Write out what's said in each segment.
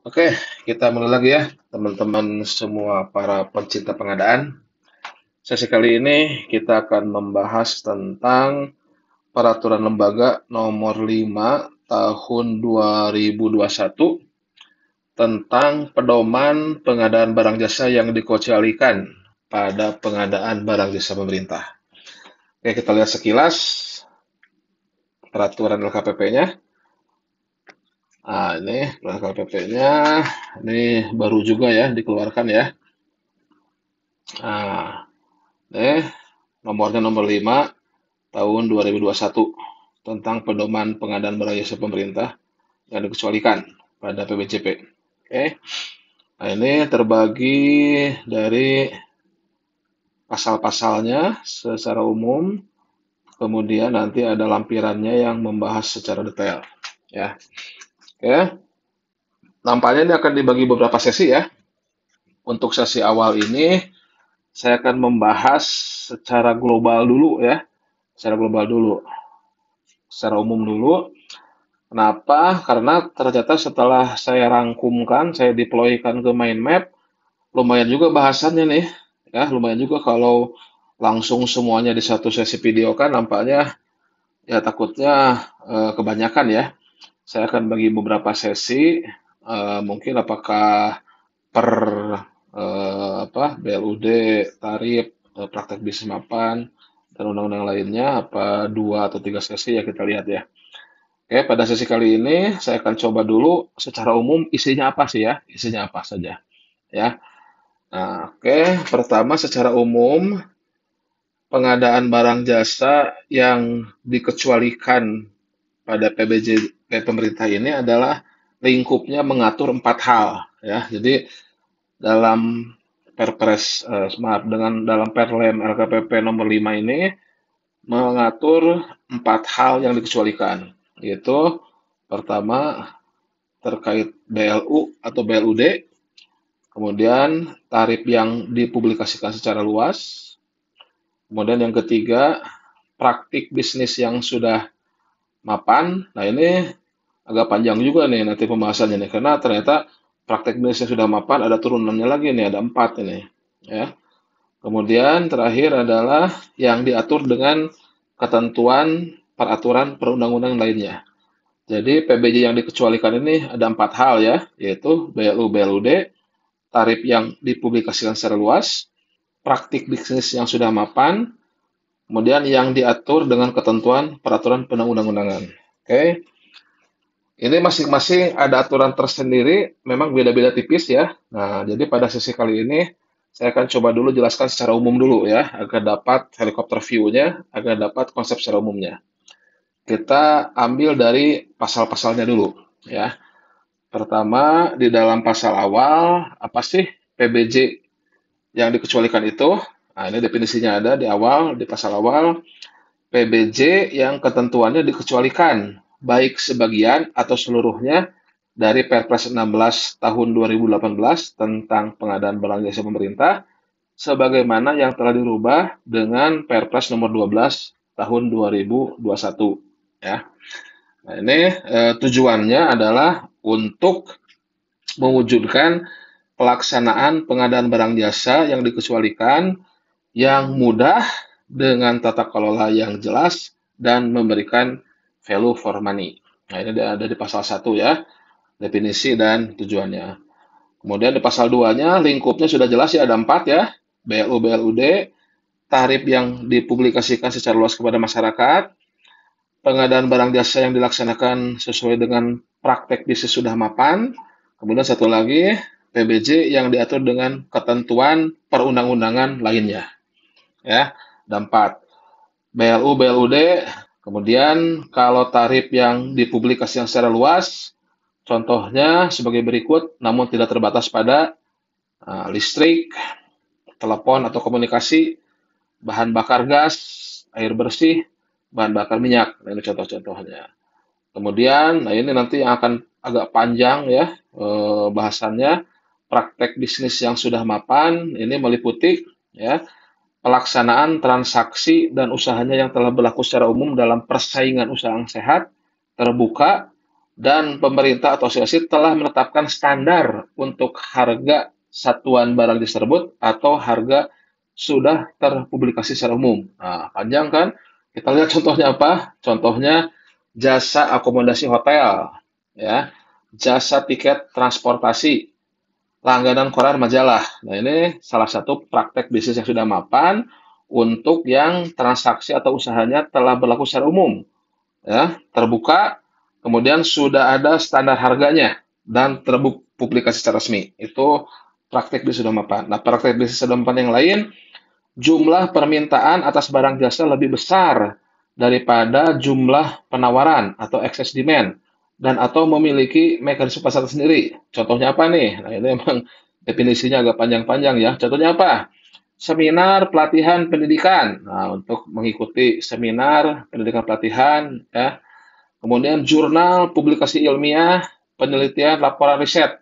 Oke, kita mulai lagi ya, teman-teman semua para pencinta pengadaan. Sesi kali ini kita akan membahas tentang Peraturan Lembaga Nomor 5 Tahun 2021 tentang pedoman pengadaan barang jasa yang dikecualikan pada pengadaan barang jasa pemerintah. Oke, kita lihat sekilas peraturan LKPP-nya. Nah, ini LKPP-nya, ini baru juga ya dikeluarkan ya. Nah, ini nomornya nomor 5 tahun 2021 tentang pedoman pengadaan barang jasa pemerintah yang dikecualikan pada PBJP. Oke. Nah, ini terbagi dari pasal-pasalnya secara umum, kemudian nanti ada lampirannya yang membahas secara detail. Ya. Oke. Nampaknya ini akan dibagi beberapa sesi ya. Untuk sesi awal ini saya akan membahas secara global dulu ya. Secara global dulu. Secara umum dulu. Kenapa? Karena ternyata setelah saya rangkumkan, saya deploykan ke mind map, lumayan juga bahasannya nih. Ya, lumayan juga kalau langsung semuanya di satu sesi video kan nampaknya ya takutnya kebanyakan ya. Saya akan bagi beberapa sesi, mungkin apakah per BLUD, tarif, praktek bisnis mapan, dan undang-undang lainnya, apa 2 atau 3 sesi ya kita lihat ya. Oke, pada sesi kali ini saya akan coba dulu secara umum isinya apa sih ya, isinya apa saja ya. Nah, oke, pertama secara umum pengadaan barang jasa yang dikecualikan pada pemerintah ini adalah lingkupnya mengatur 4 hal ya. Jadi dalam Perpres, maaf, dalam Perlem LKPP nomor 5 ini mengatur 4 hal yang dikecualikan, yaitu pertama terkait BLU atau BLUD, kemudian tarif yang dipublikasikan secara luas, kemudian yang ketiga praktik bisnis yang sudah mapan. Nah, ini agak panjang juga nih nanti pembahasannya nih, karena ternyata praktek bisnis yang sudah mapan ada turunannya lagi nih, ada 4 ini. Ya. Kemudian terakhir adalah yang diatur dengan ketentuan peraturan perundang-undangan lainnya. Jadi PBJ yang dikecualikan ini ada 4 hal ya, yaitu BLU, BLUD, tarif yang dipublikasikan secara luas, praktik bisnis yang sudah mapan, kemudian yang diatur dengan ketentuan peraturan perundang-undangan. Oke, ini masing-masing ada aturan tersendiri, memang beda-beda tipis ya. Nah, jadi pada sesi kali ini saya akan coba dulu jelaskan secara umum dulu ya, agar dapat helikopter view-nya, agar dapat konsep secara umumnya. Kita ambil dari pasal-pasalnya dulu ya. Pertama, di dalam pasal awal, apa sih PBJ yang dikecualikan itu? Nah, ini definisinya ada di awal, di pasal awal. PBJ yang ketentuannya dikecualikan, baik sebagian atau seluruhnya dari Perpres 16 tahun 2018 tentang pengadaan barang jasa pemerintah, sebagaimana yang telah dirubah dengan Perpres nomor 12 tahun 2021. Ya. Nah, ini tujuannya adalah untuk mewujudkan pelaksanaan pengadaan barang jasa yang dikecualikan yang mudah dengan tata kelola yang jelas dan memberikan value for money. Nah, ini ada di pasal 1 ya, definisi dan tujuannya. Kemudian di pasal 2-nya lingkupnya sudah jelas ya, ada 4 ya. BLU, BLUD, tarif yang dipublikasikan secara luas kepada masyarakat, pengadaan barang jasa yang dilaksanakan sesuai dengan praktek bisnis sudah mapan, kemudian satu lagi PBJ yang diatur dengan ketentuan perundang-undangan lainnya. Ya, ada 4. BLU, BLUD, kemudian kalau tarif yang dipublikasikan secara luas, contohnya sebagai berikut, namun tidak terbatas pada listrik, telepon atau komunikasi, bahan bakar gas, air bersih, bahan bakar minyak. Nah, ini contoh-contohnya. Kemudian, nah ini nanti yang akan agak panjang ya bahasannya. Praktek bisnis yang sudah mapan, ini meliputi ya pelaksanaan transaksi dan usahanya yang telah berlaku secara umum dalam persaingan usaha yang sehat terbuka, dan pemerintah atau asosiasi telah menetapkan standar untuk harga satuan barang tersebut atau harga sudah terpublikasi secara umum. Nah, panjang kan? Kita lihat contohnya apa? Contohnya jasa akomodasi hotel, ya, jasa tiket transportasi, langganan koran majalah. Nah, ini salah satu praktek bisnis yang sudah mapan untuk yang transaksi atau usahanya telah berlaku secara umum, ya, terbuka, kemudian sudah ada standar harganya dan terpublikasi secara resmi. Itu praktek bisnis sudah mapan. Nah, praktek bisnis sudah mapan yang lain, jumlah permintaan atas barang jasa lebih besar daripada jumlah penawaran atau excess demand dan atau memiliki mekanisme pasar sendiri. Contohnya apa nih? Nah, ini memang definisinya agak panjang-panjang ya. Contohnya apa? Seminar pelatihan pendidikan. Nah, untuk mengikuti seminar pendidikan pelatihan ya. Kemudian jurnal publikasi ilmiah, penelitian, laporan riset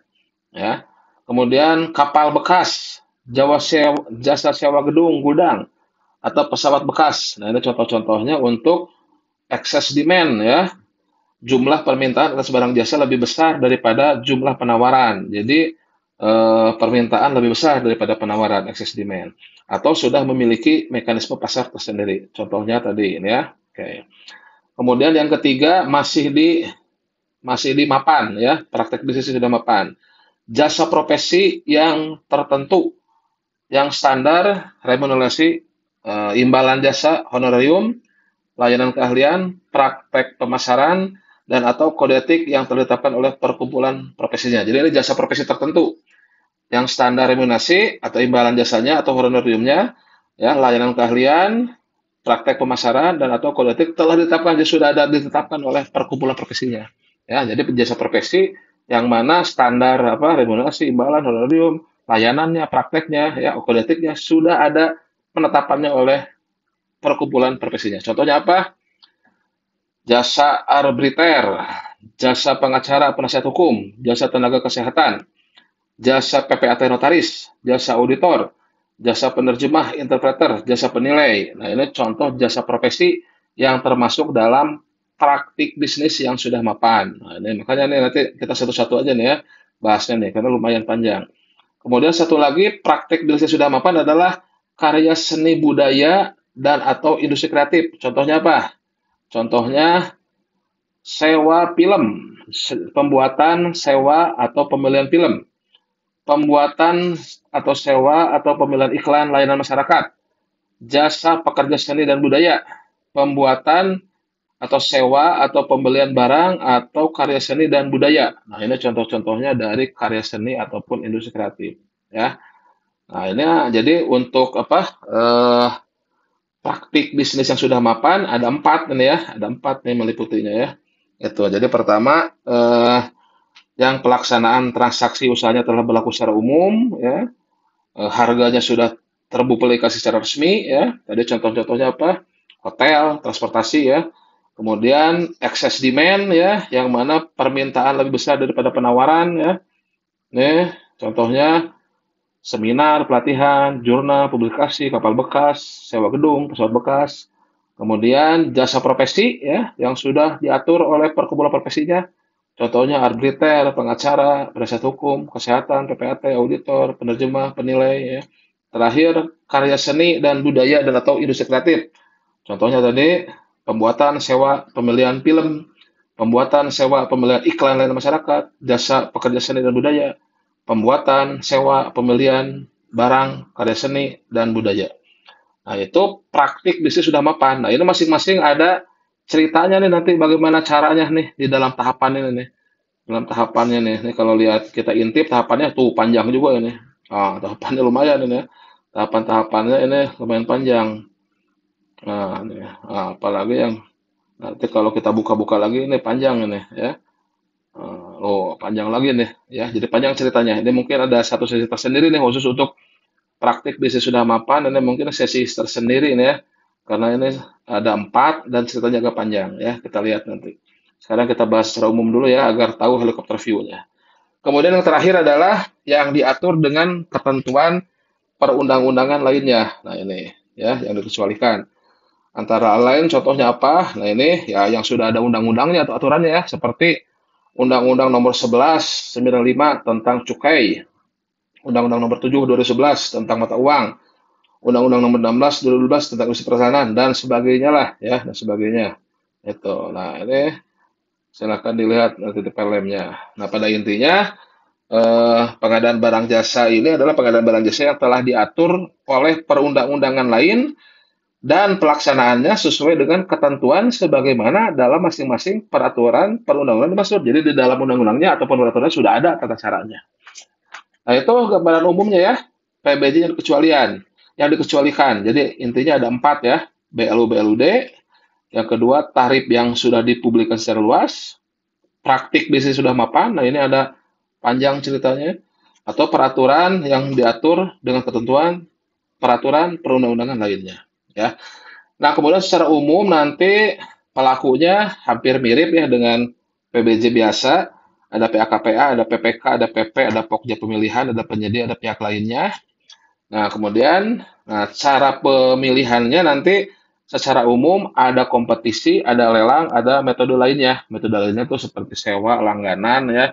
ya. Kemudian kapal bekas, jasa sewa gedung, gudang, atau pesawat bekas. Nah, ini contoh-contohnya untuk excess demand ya. Jumlah permintaan atas barang jasa lebih besar daripada jumlah penawaran. Jadi permintaan lebih besar daripada penawaran, excess demand. Atau sudah memiliki mekanisme pasar tersendiri. Contohnya tadi ini ya. Oke. Kemudian yang ketiga masih di mapan ya, praktek bisnis sudah mapan. Jasa profesi yang tertentu, yang standar, remunerasi, imbalan jasa, honorarium, layanan keahlian, praktek pemasaran, dan atau kode etik yang ditetapkan oleh perkumpulan profesinya. Jadi ini jasa profesi tertentu yang standar remunerasi atau imbalan jasanya atau honorariumnya, ya, layanan keahlian, praktek pemasaran, dan atau kode etik telah ditetapkan, sudah ada ditetapkan oleh perkumpulan profesinya. Ya, jadi jasa profesi yang mana standar apa remunerasi, imbalan, honorarium, layanannya, prakteknya, ya, kode etiknya sudah ada penetapannya oleh perkumpulan profesinya. Contohnya apa? Jasa arbiter, jasa pengacara penasihat hukum, jasa tenaga kesehatan, jasa PPAT notaris, jasa auditor, jasa penerjemah, interpreter, jasa penilai. Nah, ini contoh jasa profesi yang termasuk dalam praktik bisnis yang sudah mapan. Nah, ini makanya nih nanti kita satu-satu aja nih ya bahasnya nih karena lumayan panjang. Kemudian satu lagi praktik bisnis yang sudah mapan adalah karya seni budaya dan atau industri kreatif. Contohnya apa? Contohnya sewa film, pembuatan, sewa atau pembelian film, pembuatan atau sewa atau pemilihan iklan layanan masyarakat, jasa pekerja seni dan budaya, pembuatan atau sewa atau pembelian barang atau karya seni dan budaya. Nah, ini contoh-contohnya dari karya seni ataupun industri kreatif, ya. Nah, ini jadi untuk apa? Praktik bisnis yang sudah mapan ada 4 ini ya, ada 4 nih meliputinya ya. Itu. Jadi pertama yang pelaksanaan transaksi usahanya telah berlaku secara umum, ya, harganya sudah terpublikasi secara resmi, ya. Tadi contoh-contohnya apa? Hotel, transportasi, ya. Kemudian excess demand, ya, yang mana permintaan lebih besar daripada penawaran, ya. Nih, contohnya seminar, pelatihan, jurnal, publikasi, kapal bekas, sewa gedung, pesawat bekas. Kemudian jasa profesi, ya, yang sudah diatur oleh perkumpulan profesinya. Contohnya arbiter, pengacara, penasihat hukum, kesehatan, PPAT, auditor, penerjemah, penilai, ya. Terakhir, karya seni dan budaya dan atau industri kreatif. Contohnya tadi, pembuatan, sewa, pemilihan film, pembuatan, sewa, pemilihan iklan layanan masyarakat, jasa pekerja seni dan budaya, pembuatan, sewa, pemilihan barang, karya seni, dan budaya. Nah, itu praktik bisnis sudah mapan. Nah, ini masing-masing ada ceritanya nih nanti bagaimana caranya nih di dalam tahapan ini nih. Dalam tahapannya nih, nih kalau lihat kita intip tahapannya tuh panjang juga ini. Ah, tahapannya lumayan ini ya. Tahapan-tahapannya ini lumayan panjang. Nah, ini, apalagi yang nanti kalau kita buka-buka lagi ini panjang ini ya. Oh, panjang lagi nih ya. Jadi panjang ceritanya. Ini mungkin ada satu sesi tersendiri nih khusus untuk praktik bisnis sudah mapan. Ini mungkin sesi tersendiri ini ya. Karena ini ada 4 dan ceritanya agak panjang ya. Kita lihat nanti. Sekarang kita bahas secara umum dulu ya agar tahu helikopter view-nya. Kemudian yang terakhir adalah yang diatur dengan ketentuan perundang-undangan lainnya. Nah, ini ya yang dikecualikan. Antara lain contohnya apa? Nah ini ya yang sudah ada undang-undangnya atau aturannya ya, seperti Undang-Undang Nomor 11 95 tentang cukai, Undang-Undang Nomor 7 2011 tentang mata uang, Undang-Undang Nomor 16 2012 tentang industri pertahanan dan sebagainya lah ya, dan sebagainya. Itu. Nah, ini silakan dilihat nanti di lemnya. Nah, pada intinya pengadaan barang jasa ini adalah pengadaan barang jasa yang telah diatur oleh perundang-undangan lain dan pelaksanaannya sesuai dengan ketentuan sebagaimana dalam masing-masing peraturan perundang-undangan dimaksud. Jadi di dalam undang-undangnya ataupun peraturannya sudah ada tata caranya. Nah, itu gambaran umumnya ya. PBJ yang kecualian, yang dikecualikan. Jadi intinya ada 4 ya. BLU BLUD. Yang kedua, tarif yang sudah dipublikasi secara luas. Praktik bisnis sudah mapan. Nah, ini ada panjang ceritanya. Atau peraturan yang diatur dengan ketentuan peraturan perundang-undangan lainnya. Ya. Nah, kemudian secara umum nanti pelakunya hampir mirip ya dengan PBJ biasa. Ada PAKPA, ada PPK, ada PP, ada Pokja pemilihan, ada penyedia, ada pihak lainnya. Nah, kemudian cara pemilihannya nanti secara umum ada kompetisi, ada lelang, ada metode lainnya. Metode lainnya itu seperti sewa, langganan ya,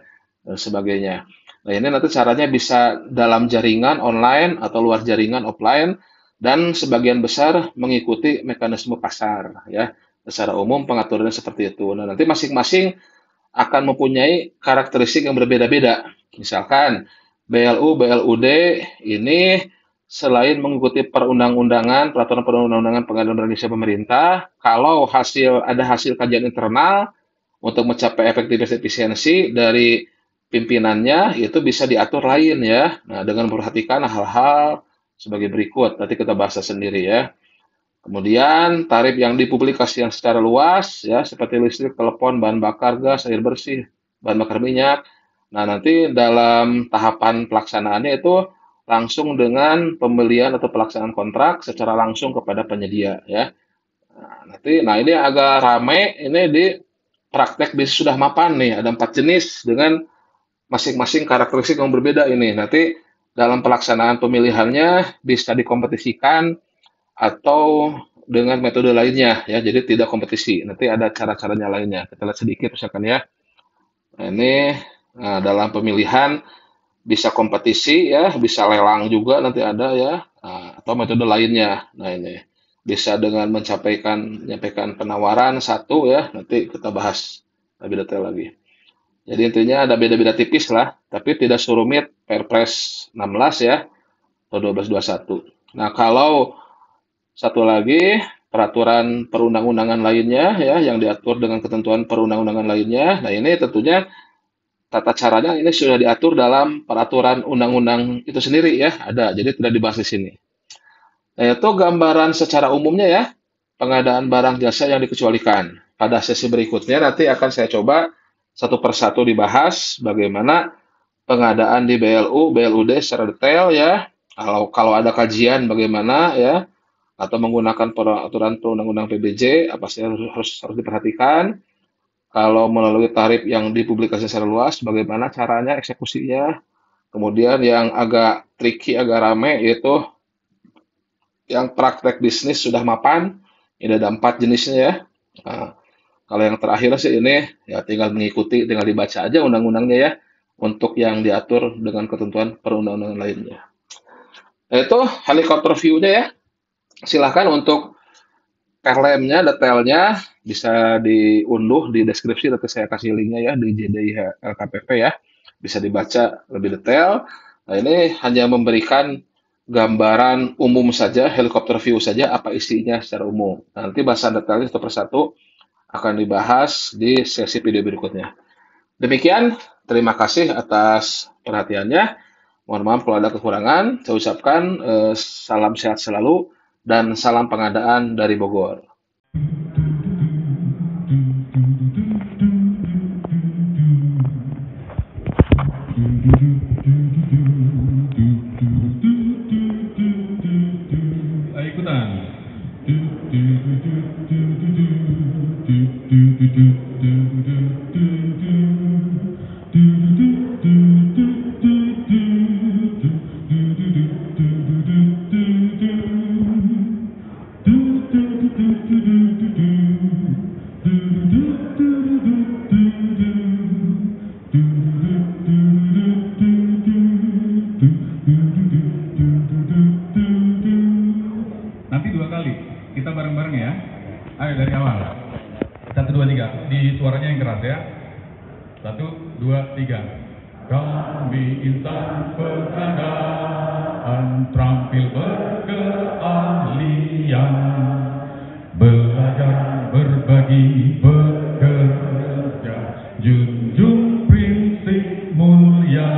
dan sebagainya. Nah, ini nanti caranya bisa dalam jaringan online atau luar jaringan offline dan sebagian besar mengikuti mekanisme pasar ya. Secara umum pengaturannya seperti itu. Nah, nanti masing-masing akan mempunyai karakteristik yang berbeda-beda. Misalkan BLU, BLUD ini selain mengikuti perundang-undangan, peraturan perundang-undangan pengadaan barang jasa pemerintah, kalau ada hasil kajian internal untuk mencapai efektivitas efisiensi dari pimpinannya itu bisa diatur lain ya. Nah, dengan memperhatikan hal-hal sebagai berikut. Nanti kita bahas sendiri ya. Kemudian tarif yang dipublikasikan secara luas ya seperti listrik, telepon, bahan bakar gas, air bersih, bahan bakar minyak. Nah, nanti dalam tahapan pelaksanaannya itu langsung dengan pembelian atau pelaksanaan kontrak secara langsung kepada penyedia ya. Nah ini agak ramai ini di praktek bisnis sudah mapan nih ada 4 jenis dengan masing-masing karakteristik yang berbeda ini. Nanti dalam pelaksanaan pemilihannya bisa dikompetisikan atau dengan metode lainnya ya. Jadi tidak kompetisi. Nanti ada cara-caranya lainnya. Kita lihat sedikit misalkan ya. Nah, ini dalam pemilihan bisa kompetisi ya, bisa lelang juga nanti ada ya, atau metode lainnya. Nah ini bisa dengan menyampaikan penawaran satu ya, nanti kita bahas lebih detail lagi. Jadi intinya ada beda-beda tipis lah, tapi tidak serumit Perpres 16 ya, atau 1221. Nah kalau satu lagi peraturan perundang-undangan lainnya ya, yang diatur dengan ketentuan perundang-undangan lainnya. Nah ini tentunya tata caranya ini sudah diatur dalam peraturan undang-undang itu sendiri ya, ada. Jadi tidak dibahas di sini. Nah, itu gambaran secara umumnya ya, pengadaan barang jasa yang dikecualikan. Pada sesi berikutnya nanti akan saya coba satu persatu dibahas bagaimana pengadaan di BLU, BLUD secara detail ya. Kalau ada kajian bagaimana ya, atau menggunakan peraturan perundang-undang PBJ, apa sih harus diperhatikan. Kalau melalui tarif yang dipublikasikan secara luas, bagaimana caranya eksekusinya. Kemudian yang agak tricky, agak rame, yaitu yang praktek bisnis sudah mapan. Ini ada 4 jenisnya ya. Nah, kalau yang terakhir sih ini ya tinggal mengikuti, tinggal dibaca aja undang-undangnya ya. Untuk yang diatur dengan ketentuan perundang-undangan lainnya. Nah, itu helikopter view-nya ya. Silahkan untuk lemnya, detailnya bisa diunduh di deskripsi, nanti saya kasih linknya ya di JDI LKPP ya. Bisa dibaca lebih detail. Nah, ini hanya memberikan gambaran umum saja, helikopter view saja, apa isinya secara umum. Nanti bahasan detailnya satu persatu akan dibahas di sesi video berikutnya. Demikian, terima kasih atas perhatiannya. Mohon maaf kalau ada kekurangan. Saya ucapkan salam sehat selalu dan salam pengadaan dari Bogor. Ayo ikutan. Tapi suaranya yang keras ya. 1, 2, 3. Kami insan pengadaan terampil berkeahlian, belajar berbagi bekerja, junjung prinsip mulia.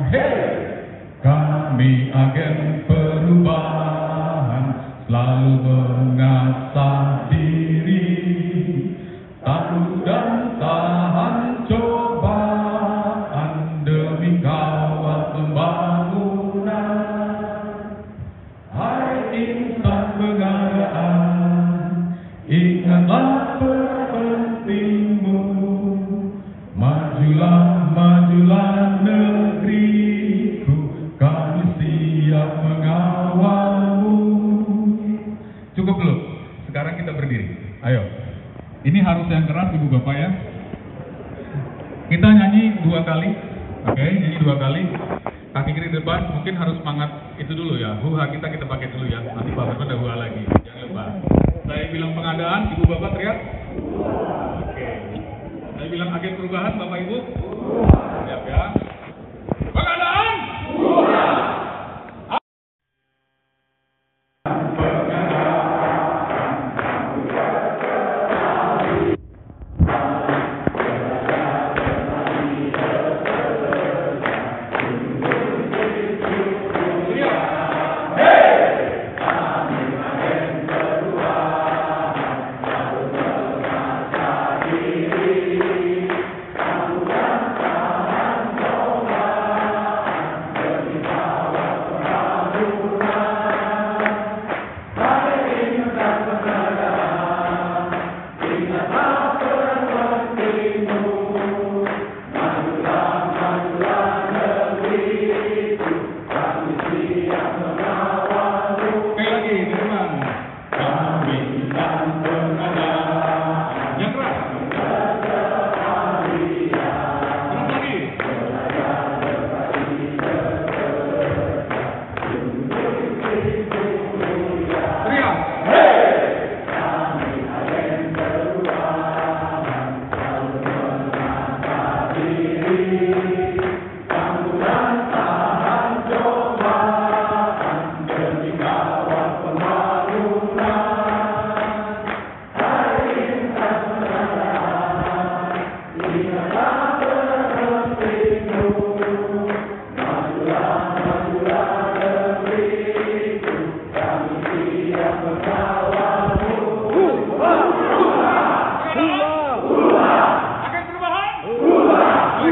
Hey! Kami agen perubahan, selalu mengasah diri, tahu dan tahan cobaan demi kawal pembangunan. Hai insan pengadaan, ingatlah pentingmu, majulah, majulah negeriku, kami siap mengawalmu. Cukup belum? Sekarang kita berdiri. Ayo. Ini harus yang keras Ibu Bapak ya. Kita nyanyi 2 kali. Oke, nyanyi 2 kali. Kaki kiri depan, mungkin harus semangat itu dulu ya. Huha kita pakai dulu ya. Nanti Pak Firman ada huha lagi. Jangan lupa. Saya bilang pengadaan, Ibu Bapak teriak. Oke. Saya bilang agen perubahan, Bapak Ibu. Siap ya. Pengadaan.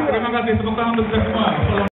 Terima kasih, tepuk tangan untuk